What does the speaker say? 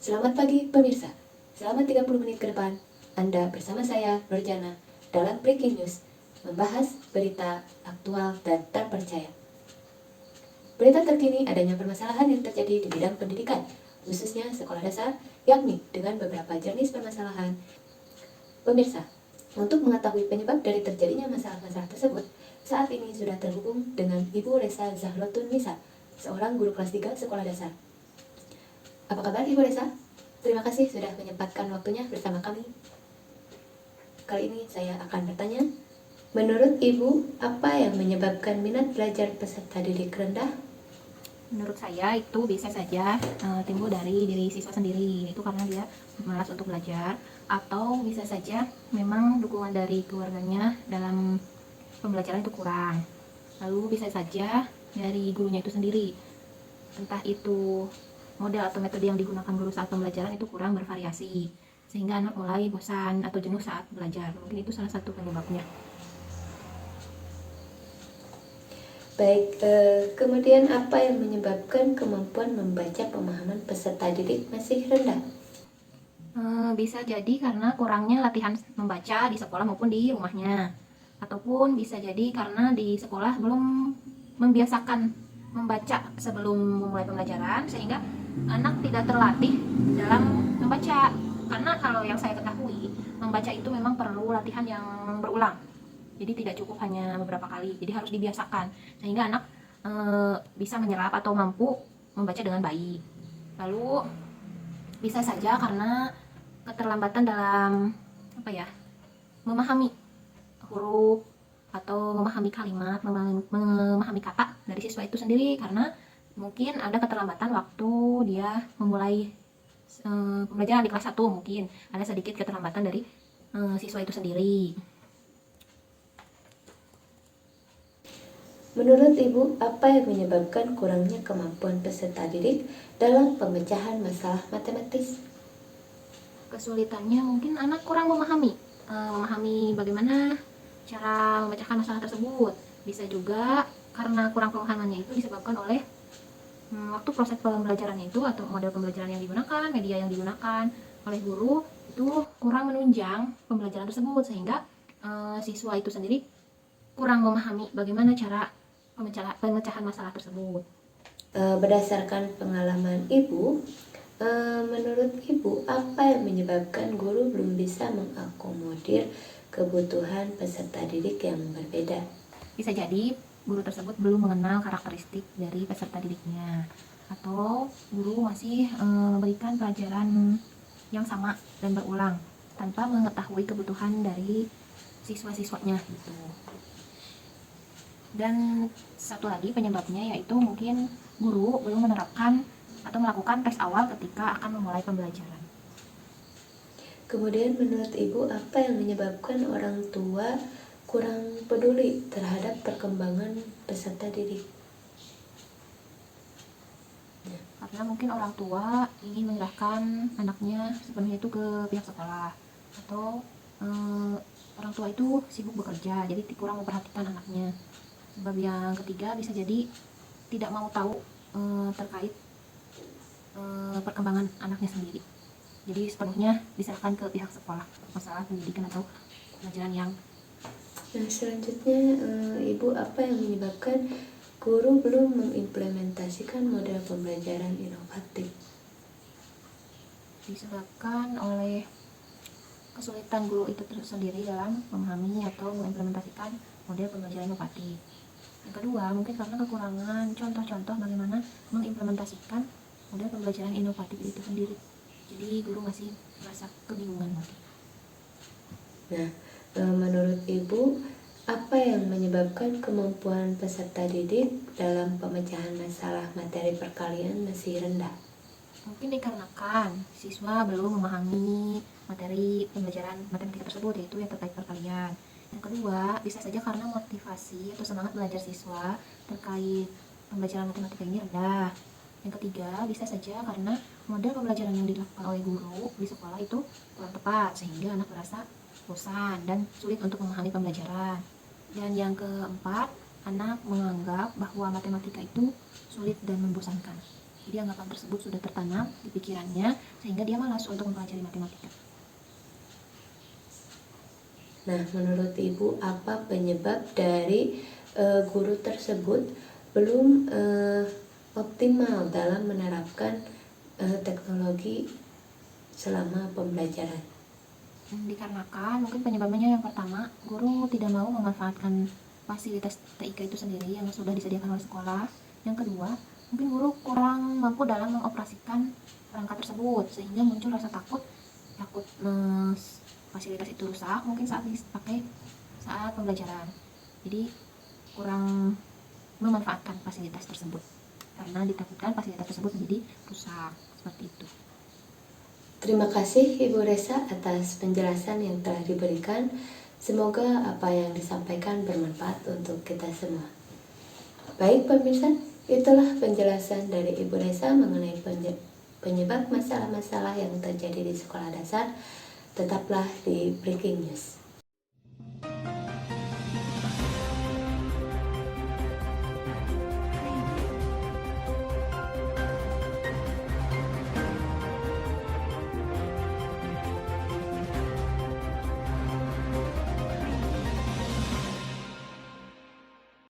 Selamat pagi pemirsa. Selama 30 menit ke depan, Anda bersama saya, Nurjana, dalam Breaking News, membahas berita aktual dan terpercaya. Berita terkini adanya permasalahan yang terjadi di bidang pendidikan, khususnya sekolah dasar, yakni dengan beberapa jenis permasalahan. Pemirsa, untuk mengetahui penyebab dari terjadinya masalah-masalah tersebut, saat ini sudah terhubung dengan Ibu Resa Zahlotun Nisa, seorang guru kelas 3 sekolah dasar. Apa kabar Ibu Resa? Terima kasih sudah menyempatkan waktunya bersama kami. Kali ini saya akan bertanya, menurut Ibu, apa yang menyebabkan minat belajar peserta didik rendah? Menurut saya itu bisa saja timbul dari diri siswa sendiri, itu karena dia malas untuk belajar, atau bisa saja memang dukungan dari keluarganya dalam pembelajaran itu kurang. Lalu bisa saja dari gurunya itu sendiri, entah itu model atau metode yang digunakan guru saat pembelajaran itu kurang bervariasi, sehingga anak mulai bosan atau jenuh saat belajar. Mungkin itu salah satu penyebabnya. Baik, kemudian apa yang menyebabkan kemampuan membaca pemahaman peserta didik masih rendah? Bisa jadi karena kurangnya latihan membaca di sekolah maupun di rumahnya, ataupun bisa jadi karena di sekolah belum membiasakan membaca sebelum memulai pembelajaran, sehingga anak tidak terlatih dalam membaca. Karena kalau yang saya ketahui, membaca itu memang perlu latihan yang berulang, jadi tidak cukup hanya beberapa kali, jadi harus dibiasakan sehingga anak bisa menyerap atau mampu membaca dengan baik. Lalu bisa saja karena keterlambatan dalam memahami huruf atau memahami kalimat, memahami kata dari siswa itu sendiri, karena mungkin ada keterlambatan waktu dia memulai pembelajaran di kelas 1, mungkin ada sedikit keterlambatan dari siswa itu sendiri. Menurut Ibu, apa yang menyebabkan kurangnya kemampuan peserta didik dalam pemecahan masalah matematis? Kesulitannya mungkin anak kurang memahami bagaimana cara memecahkan masalah tersebut. Bisa juga karena kurang pemahamannya itu disebabkan oleh waktu proses pembelajarannya itu, atau model pembelajaran yang digunakan, media yang digunakan oleh guru itu kurang menunjang pembelajaran tersebut, sehingga siswa itu sendiri kurang memahami bagaimana cara pemecahan masalah tersebut. Berdasarkan pengalaman Ibu, menurut Ibu, apa yang menyebabkan guru belum bisa mengakomodir kebutuhan peserta didik yang berbeda? Bisa jadi guru tersebut belum mengenal karakteristik dari peserta didiknya, atau guru masih memberikan pelajaran yang sama dan berulang tanpa mengetahui kebutuhan dari siswa-siswanya gitu. Dan satu lagi penyebabnya yaitu mungkin guru belum menerapkan atau melakukan tes awal ketika akan memulai pembelajaran. Kemudian menurut Ibu, apa yang menyebabkan orang tua kurang peduli terhadap perkembangan peserta didik? Karena mungkin orang tua ingin menyerahkan anaknya sepenuhnya itu ke pihak sekolah, atau orang tua itu sibuk bekerja, jadi kurang memperhatikan anaknya. Sebab yang ketiga bisa jadi tidak mau tahu terkait perkembangan anaknya sendiri, jadi sepenuhnya diserahkan ke pihak sekolah masalah pendidikan atau pelajaran yang. Nah, selanjutnya Ibu, apa yang menyebabkan guru belum mengimplementasikan model pembelajaran inovatif? Disebabkan oleh kesulitan guru itu sendiri dalam memahami atau mengimplementasikan model pembelajaran inovatif. Yang kedua, mungkin karena kekurangan contoh-contoh bagaimana mengimplementasikan model pembelajaran inovatif itu sendiri. Jadi guru masih merasa kebingungan mungkin. Nah, menurut Ibu, apa yang menyebabkan kemampuan peserta didik dalam pemecahan masalah materi perkalian masih rendah? Mungkin dikarenakan siswa belum memahami materi pembelajaran matematika tersebut, yaitu yang terkait perkalian. Yang kedua, bisa saja karena motivasi atau semangat belajar siswa terkait pembelajaran matematika ini rendah. Yang ketiga, bisa saja karena model pembelajaran yang dilakukan oleh guru di sekolah itu kurang tepat, sehingga anak merasa bosan dan sulit untuk memahami pembelajaran. Dan yang keempat, anak menganggap bahwa matematika itu sulit dan membosankan. Jadi anggapan tersebut sudah tertanam di pikirannya sehingga dia malas untuk mempelajari matematika. Nah, menurut Ibu apa penyebab dari guru tersebut belum optimal dalam menerapkan teknologi selama pembelajaran? Dikarenakan mungkin penyebabnya yang pertama, guru tidak mau memanfaatkan fasilitas TIK itu sendiri yang sudah disediakan oleh sekolah. Yang kedua, mungkin guru kurang mampu dalam mengoperasikan perangkat tersebut sehingga muncul rasa takut fasilitas itu rusak mungkin saat dipakai saat pembelajaran. Jadi kurang memanfaatkan fasilitas tersebut karena ditakutkan fasilitas tersebut menjadi rusak, seperti itu. Terima kasih Ibu Resa atas penjelasan yang telah diberikan. Semoga apa yang disampaikan bermanfaat untuk kita semua. Baik pemirsa, itulah penjelasan dari Ibu Resa mengenai penyebab masalah-masalah yang terjadi di sekolah dasar. Tetaplah di Breaking News.